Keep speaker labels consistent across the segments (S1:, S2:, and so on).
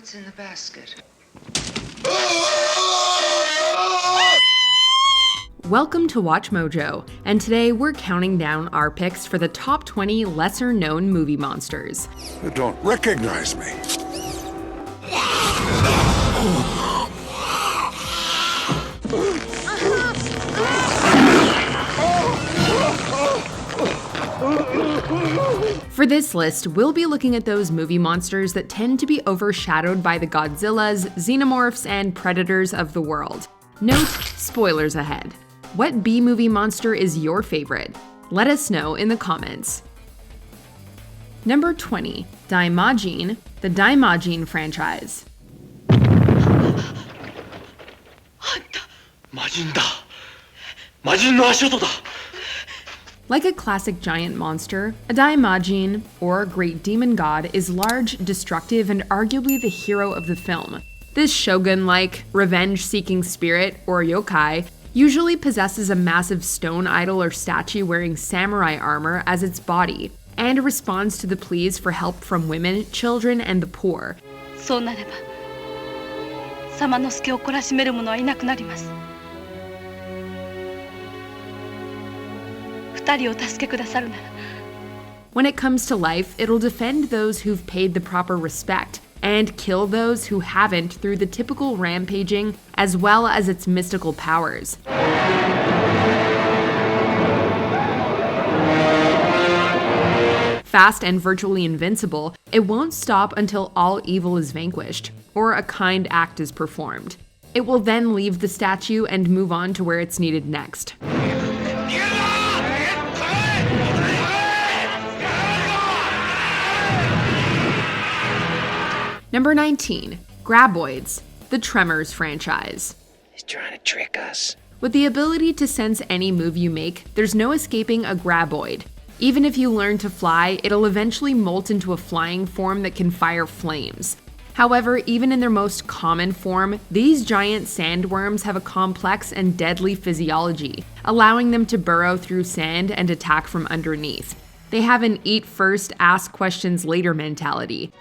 S1: What's in the basket?
S2: Welcome to WatchMojo, and today we're counting down our picks for the top 20 lesser-known movie monsters.
S3: You don't recognize me.
S2: For this list, we'll be looking at those movie monsters that tend to be overshadowed by the Godzillas, Xenomorphs, and Predators of the world. Note, spoilers ahead. What B-movie monster is your favorite? Let us know in the comments. Number 20, Daimajin, the Daimajin franchise. Like a classic giant monster, a Daimajin, or great demon god, is large, destructive, and arguably the hero of the film. This shogun-like, revenge-seeking spirit, or yokai, usually possesses a massive stone idol or statue wearing samurai armor as its body, and responds to the pleas for help from women, children, and the poor. When it comes to life, it'll defend those who've paid the proper respect, and kill those who haven't through the typical rampaging as well as its mystical powers. Fast and virtually invincible, it won't stop until all evil is vanquished, or a kind act is performed. It will then leave the statue and move on to where it's needed next. Number 19, Graboids, the Tremors franchise.
S1: He's trying to trick us.
S2: With the ability to sense any move you make, there's no escaping a Graboid. Even if you learn to fly, it'll eventually molt into a flying form that can fire flames. However, even in their most common form, these giant sandworms have a complex and deadly physiology, allowing them to burrow through sand and attack from underneath. They have an eat first, ask questions later mentality.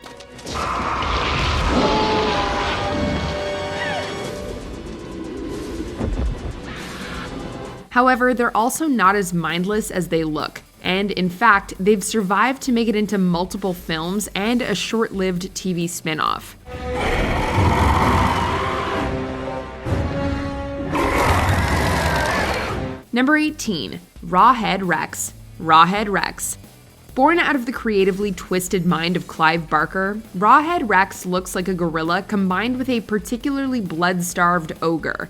S2: However, they're also not as mindless as they look, and in fact, they've survived to make it into multiple films and a short-lived TV spin-off. Number 18, Rawhead Rex, Rawhead Rex. Born out of the creatively twisted mind of Clive Barker, Rawhead Rex looks like a gorilla combined with a particularly blood-starved ogre.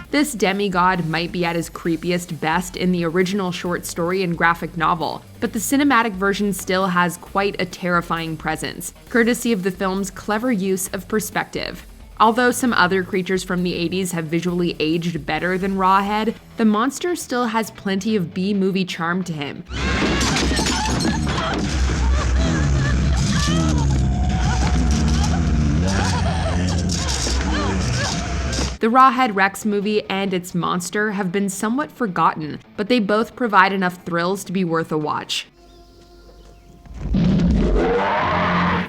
S2: This demigod might be at his creepiest best in the original short story and graphic novel, but the cinematic version still has quite a terrifying presence, courtesy of the film's clever use of perspective. Although some other creatures from the 80s have visually aged better than Rawhead, the monster still has plenty of B-movie charm to him. The Rawhead Rex movie and its monster have been somewhat forgotten, but they both provide enough thrills to be worth a watch.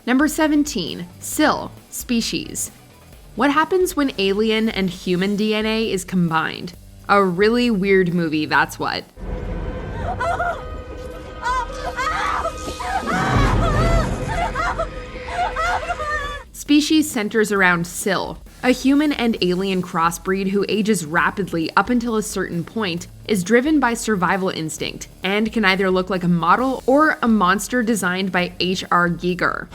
S2: Number 17, Sil, Species. What happens when alien and human DNA is combined? A really weird movie, that's what. Species centers around Sil, a human and alien crossbreed who ages rapidly up until a certain point, is driven by survival instinct, and can either look like a model or a monster designed by H.R. Giger.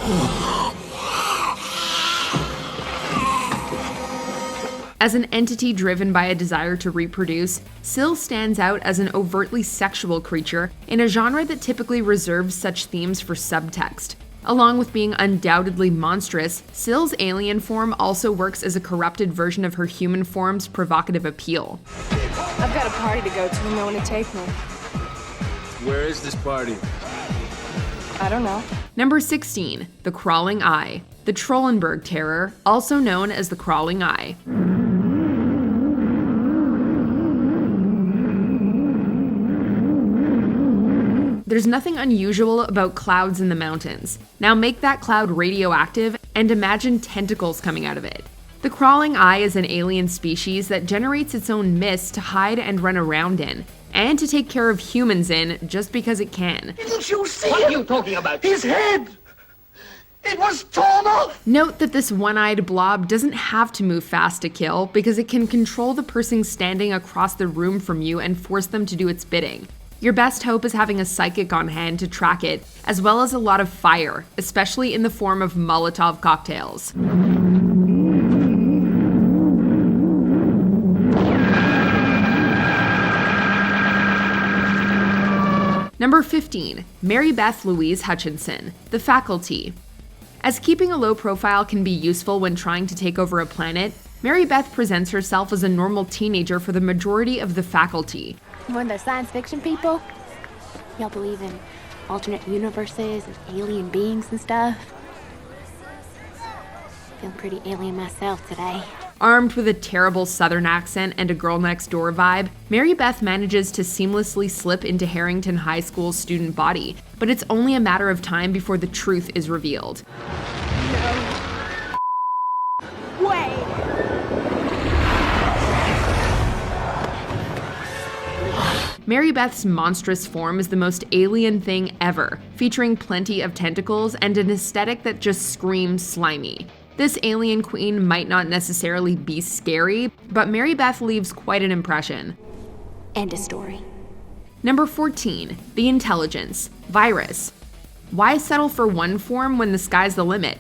S2: As an entity driven by a desire to reproduce, Sil stands out as an overtly sexual creature in a genre that typically reserves such themes for subtext. Along with being undoubtedly monstrous, Sil's alien form also works as a corrupted version of her human form's provocative appeal.
S4: I've got a party to go to and no one to take me.
S5: Where is this party?
S4: I don't know.
S2: Number 16, The Crawling Eye, the Trollenberg Terror, also known as the Crawling Eye. There's nothing unusual about clouds in the mountains. Now make that cloud radioactive and imagine tentacles coming out of it. The crawling eye is an alien species that generates its own mist to hide and run around in, and to take care of humans in just because it can.
S6: Didn't you see What are you talking about? His head! It was torn off!
S2: Note that this one-eyed blob doesn't have to move fast to kill because it can control the person standing across the room from you and force them to do its bidding. Your best hope is having a psychic on hand to track it, as well as a lot of fire, especially in the form of Molotov cocktails. Number 15, Mary Beth Louise Hutchinson, The Faculty. As keeping a low profile can be useful when trying to take over a planet, Mary Beth presents herself as a normal teenager for the majority of the faculty.
S7: One of those science fiction people? Y'all believe in alternate universes and alien beings and stuff? Feeling pretty alien myself today.
S2: Armed with a terrible southern accent and a girl next door vibe, Mary Beth manages to seamlessly slip into Harrington High School's student body, but it's only a matter of time before the truth is revealed.
S7: No way!
S2: Mary Beth's monstrous form is the most alien thing ever, featuring plenty of tentacles and an aesthetic that just screams slimy. This alien queen might not necessarily be scary, but Mary Beth leaves quite an impression.
S7: End of story.
S2: Number 14, The Intelligence, Virus. Why settle for one form when the sky's the limit?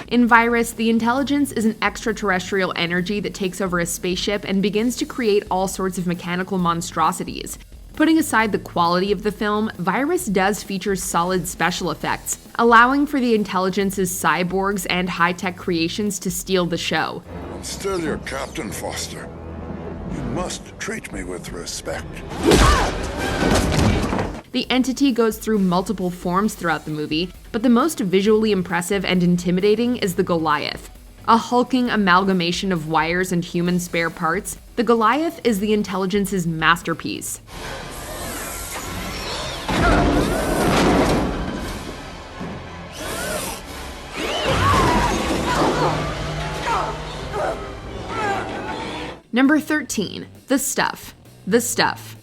S2: In Virus, the Intelligence is an extraterrestrial energy that takes over a spaceship and begins to create all sorts of mechanical monstrosities. Putting aside the quality of the film, Virus does feature solid special effects, allowing for the Intelligence's cyborgs and high-tech creations to steal the show.
S3: I'm still your Captain Foster. You must treat me with respect.
S2: The entity goes through multiple forms throughout the movie, but the most visually impressive and intimidating is the Goliath. A hulking amalgamation of wires and human spare parts, the Goliath is the Intelligence's masterpiece. Number 13, The Stuff. The Stuff.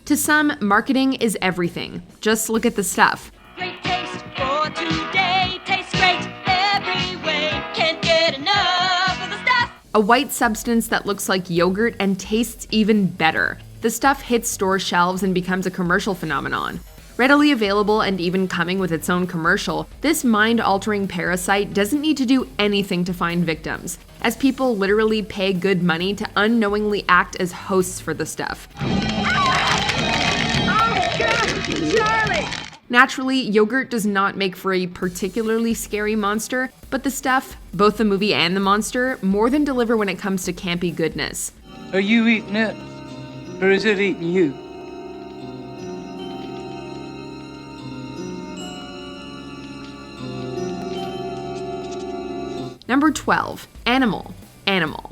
S2: To some, marketing is everything. Just look at the stuff.
S8: Great taste for today, tastes great every way, can't get enough of the stuff.
S2: A white substance that looks like yogurt and tastes even better. The stuff hits store shelves and becomes a commercial phenomenon. Readily available and even coming with its own commercial, this mind-altering parasite doesn't need to do anything to find victims, as people literally pay good money to unknowingly act as hosts for the stuff.
S8: Charlie!
S2: Naturally, yogurt does not make for a particularly scary monster, but the stuff, both the movie and the monster, more than deliver when it comes to campy goodness.
S9: Are you eating it? Or is it eating you?
S2: Number 12, Animal. Animal.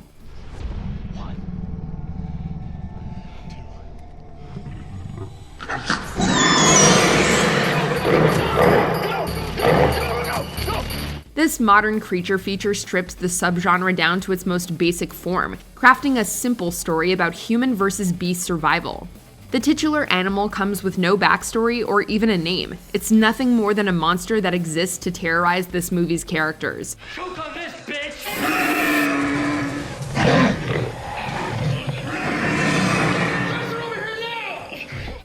S2: This modern creature feature strips the subgenre down to its most basic form, crafting a simple story about human versus beast survival. The titular animal comes with no backstory or even a name. It's nothing more than a monster that exists to terrorize this movie's characters.
S6: Choke on this, bitch!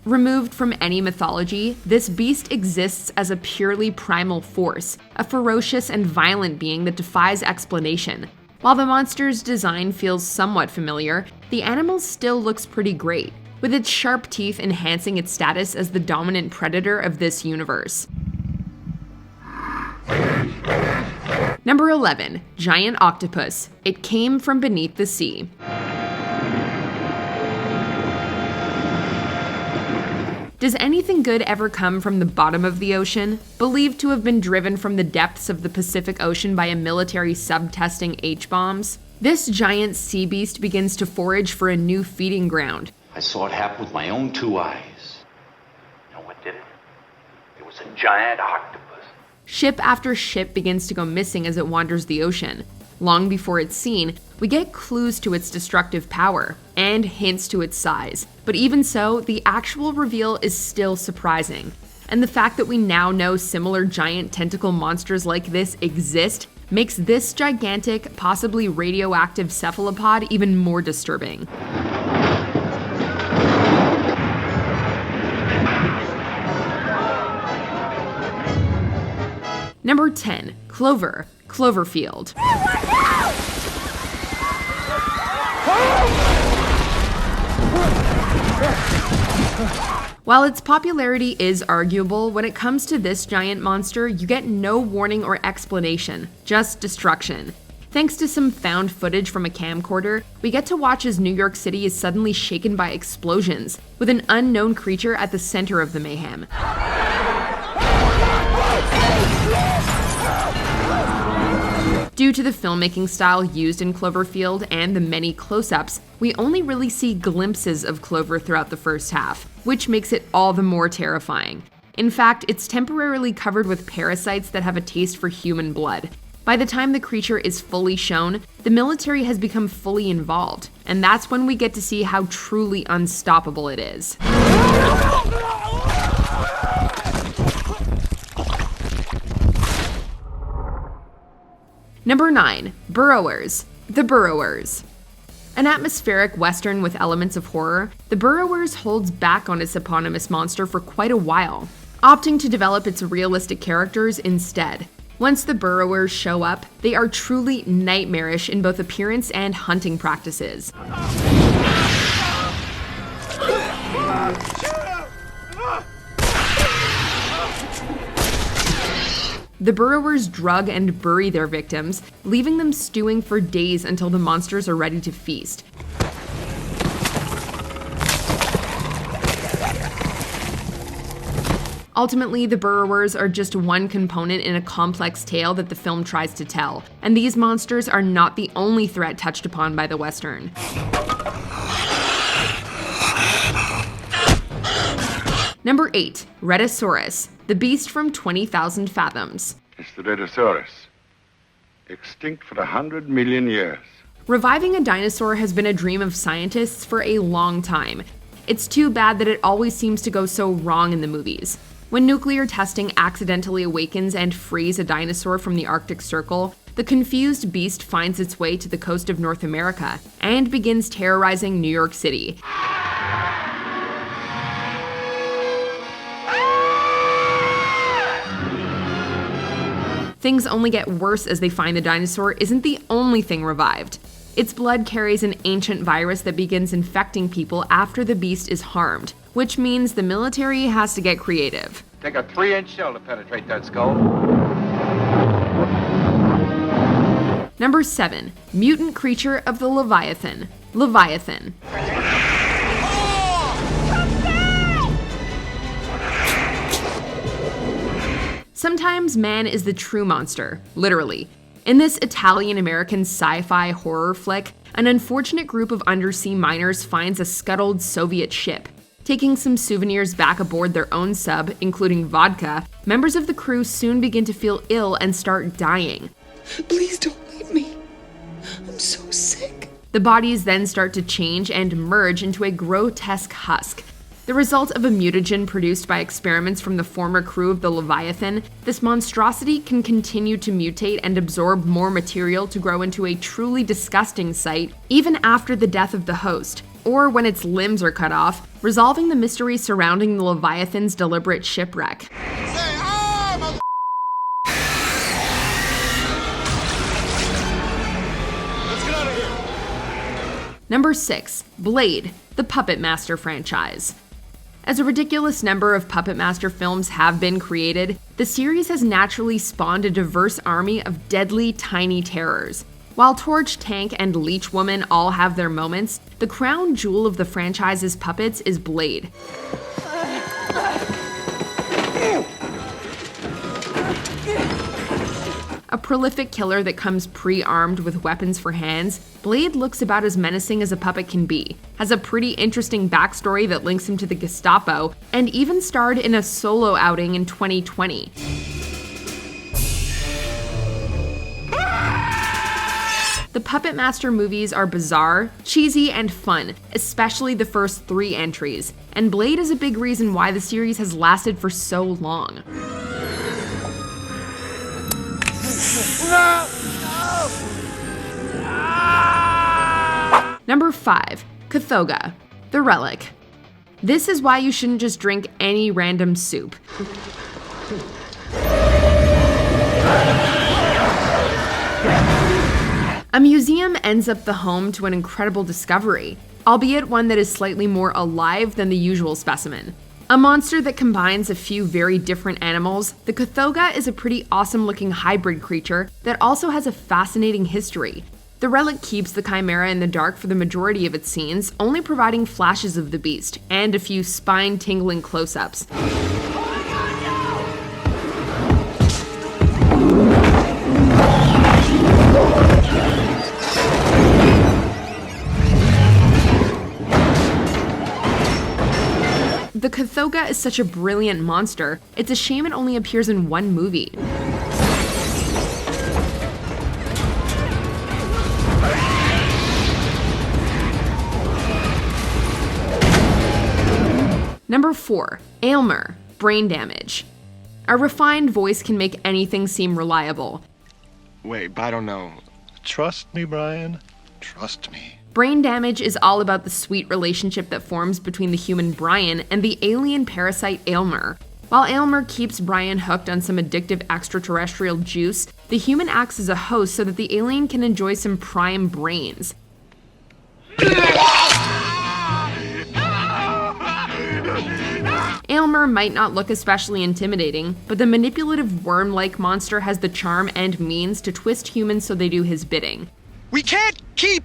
S2: Removed from any mythology, this beast exists as a purely primal force, a ferocious and violent being that defies explanation. While the monster's design feels somewhat familiar, the animal still looks pretty great, with its sharp teeth enhancing its status as the dominant predator of this universe. Number 11, Giant Octopus. It came from beneath the sea. Does anything good ever come from the bottom of the ocean? Believed to have been driven from the depths of the Pacific Ocean by a military sub testing H-bombs? This giant sea beast begins to forage for a new feeding ground.
S10: I saw it happen with my own 2 eyes. You know what did it? It was a giant octopus.
S2: Ship after ship begins to go missing as it wanders the ocean. Long before it's seen, we get clues to its destructive power and hints to its size. But even so, the actual reveal is still surprising. And the fact that we now know similar giant tentacle monsters like this exist makes this gigantic, possibly radioactive cephalopod even more disturbing. Number 10. Cloverfield. While its popularity is arguable, when it comes to this giant monster, you get no warning or explanation, just destruction. Thanks to some found footage from a camcorder, we get to watch as New York City is suddenly shaken by explosions, with an unknown creature at the center of the mayhem. Due to the filmmaking style used in Cloverfield and the many close-ups, we only really see glimpses of Clover throughout the first half, which makes it all the more terrifying. In fact, it's temporarily covered with parasites that have a taste for human blood. By the time the creature is fully shown, the military has become fully involved, and that's when we get to see how truly unstoppable it is. Number 9. Burrowers. The Burrowers. An atmospheric western with elements of horror, The Burrowers holds back on its eponymous monster for quite a while, opting to develop its realistic characters instead. Once the Burrowers show up, they are truly nightmarish in both appearance and hunting practices. The burrowers drug and bury their victims, leaving them stewing for days until the monsters are ready to feast. Ultimately, the burrowers are just one component in a complex tale that the film tries to tell, and these monsters are not the only threat touched upon by the Western. Number 8. Rhedosaurus, the beast from 20,000 Fathoms.
S3: It's the Rhedosaurus. Extinct for 100 million years.
S2: Reviving a dinosaur has been a dream of scientists for a long time. It's too bad that it always seems to go so wrong in the movies. When nuclear testing accidentally awakens and frees a dinosaur from the Arctic Circle, the confused beast finds its way to the coast of North America and begins terrorizing New York City. Things only get worse as they find the dinosaur isn't the only thing revived. Its blood carries an ancient virus that begins infecting people after the beast is harmed, which means the military has to get creative.
S5: Take a 3-inch shell to penetrate that skull.
S2: Number 7. Mutant creature of the Leviathan. Leviathan. Sometimes man is the true monster, literally. In this Italian-American sci-fi horror flick, an unfortunate group of undersea miners finds a scuttled Soviet ship. Taking some souvenirs back aboard their own sub, including vodka, members of the crew soon begin to feel ill and start dying.
S1: Please don't leave me. I'm so sick.
S2: The bodies then start to change and merge into a grotesque husk. The result of a mutagen produced by experiments from the former crew of the Leviathan, this monstrosity can continue to mutate and absorb more material to grow into a truly disgusting sight, even after the death of the host, or when its limbs are cut off, resolving the mystery surrounding the Leviathan's deliberate shipwreck. Number 6. Blade, the Puppet Master franchise. As a ridiculous number of Puppet Master films have been created, the series has naturally spawned a diverse army of deadly, tiny terrors. While Torch, Tank, and Leech Woman all have their moments, the crown jewel of the franchise's puppets is Blade. A prolific killer that comes pre-armed with weapons for hands, Blade looks about as menacing as a puppet can be, has a pretty interesting backstory that links him to the Gestapo, and even starred in a solo outing in 2020. The Puppet Master movies are bizarre, cheesy, and fun, especially the first 3 entries, and Blade is a big reason why the series has lasted for so long. Number 5. Cthulhu, the Relic. This is why you shouldn't just drink any random soup. A museum ends up the home to an incredible discovery, albeit one that is slightly more alive than the usual specimen. A monster that combines a few very different animals, the Cthulhu is a pretty awesome-looking hybrid creature that also has a fascinating history. The Relic keeps the Chimera in the dark for the majority of its scenes, only providing flashes of the beast, and a few spine-tingling close-ups. The Cthulhu is such a brilliant monster, it's a shame it only appears in one movie. Number 4. Aylmer, brain damage. A refined voice can make anything seem reliable.
S11: Wait, I don't know. Trust me, Brian. Trust me.
S2: Brain damage is all about the sweet relationship that forms between the human Brian and the alien parasite Aylmer. While Aylmer keeps Brian hooked on some addictive extraterrestrial juice, the human acts as a host so that the alien can enjoy some prime brains. Aylmer might not look especially intimidating, but the manipulative worm-like monster has the charm and means to twist humans so they do his bidding.
S6: We can't keep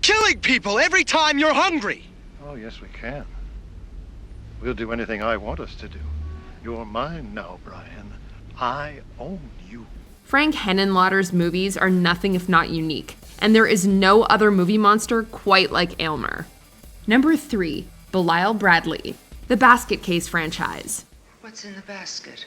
S6: killing people every time you're hungry!
S11: Oh, yes, we can. We'll do anything I want us to do. You're mine now, Brian. I own you.
S2: Frank Henenlotter's movies are nothing if not unique, and there is no other movie monster quite like Aylmer. Number 3. Belial Bradley, the Basket Case franchise.
S1: What's in the basket?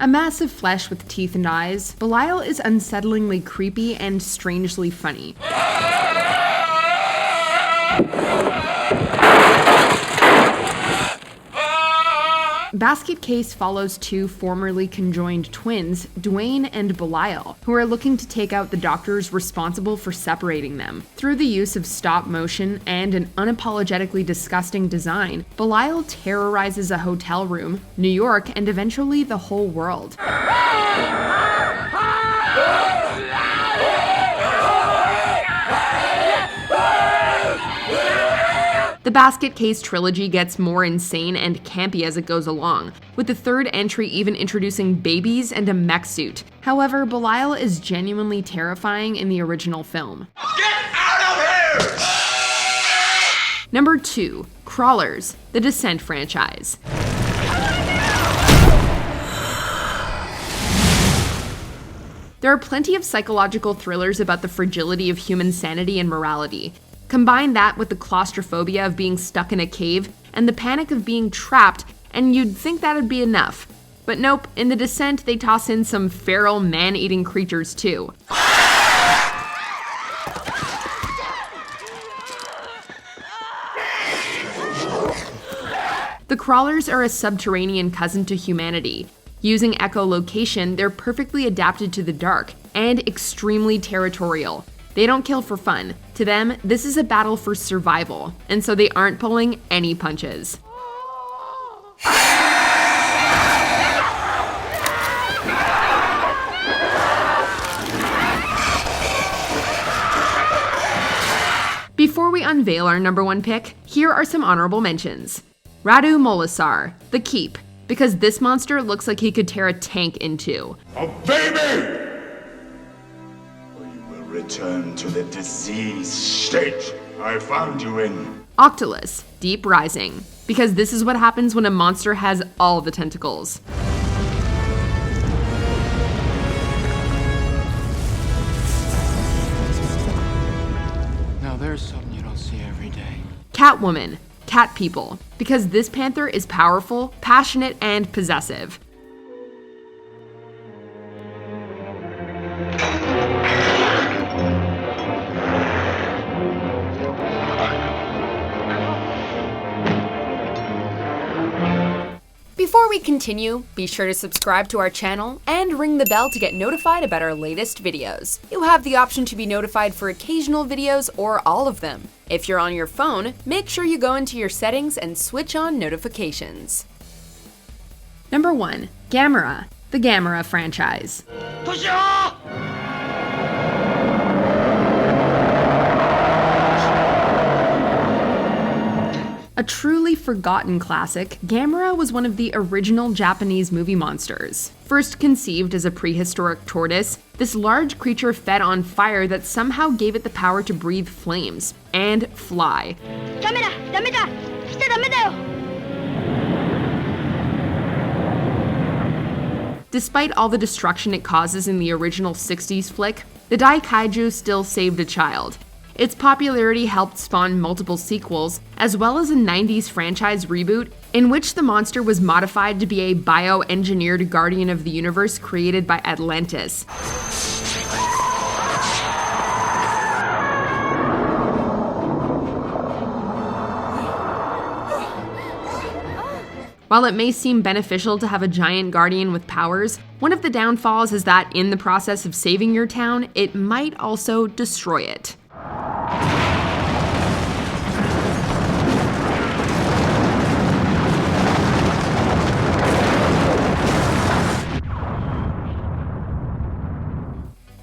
S2: A mass of flesh with teeth and eyes, Belial is unsettlingly creepy and strangely funny. Basket Case follows 2 formerly conjoined twins, Dwayne and Belial, who are looking to take out the doctors responsible for separating them. Through the use of stop motion and an unapologetically disgusting design, Belial terrorizes a hotel room, New York, and eventually the whole world. The Basket Case trilogy gets more insane and campy as it goes along, with the 3rd entry even introducing babies and a mech suit. However, Belial is genuinely terrifying in the original film.
S6: Get out of here!
S2: Number 2. Crawlers, the Descent franchise. There are plenty of psychological thrillers about the fragility of human sanity and morality. Combine that with the claustrophobia of being stuck in a cave and the panic of being trapped, and you'd think that'd be enough. But nope, in The Descent they toss in some feral man-eating creatures too. The Crawlers are a subterranean cousin to humanity. Using echolocation, they're perfectly adapted to the dark and extremely territorial. They don't kill for fun. To them, this is a battle for survival, and so they aren't pulling any punches. Before we unveil our number 1 pick, here are some honorable mentions. Radu Molasar, The Keep, because this monster looks like he could tear a tank in 2.
S3: A baby!
S12: Return to the diseased state I found you in.
S2: Octolus, Deep Rising, because this is what happens when a monster has all the tentacles.
S13: Now there's something you don't see every day.
S2: Catwoman, Cat People, because this panther is powerful, passionate, and possessive. Before we continue, be sure to subscribe to our channel and ring the bell to get notified about our latest videos. You have the option to be notified for occasional videos or all of them. If you're on your phone, make sure you go into your settings and switch on notifications. Number 1. Gamera, the Gamera franchise. A truly forgotten classic, Gamera was one of the original Japanese movie monsters. First conceived as a prehistoric tortoise, this large creature fed on fire that somehow gave it the power to breathe flames and fly. Despite all the destruction it causes in the original 60s flick, the Daikaiju still saved a child. Its popularity helped spawn multiple sequels, as well as a 90s franchise reboot, in which the monster was modified to be a bioengineered guardian of the universe created by Atlantis. While it may seem beneficial to have a giant guardian with powers, one of the downfalls is that in the process of saving your town, it might also destroy it.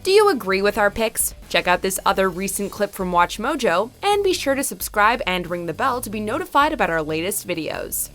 S2: Do you agree with our picks? Check out this other recent clip from WatchMojo, and be sure to subscribe and ring the bell to be notified about our latest videos.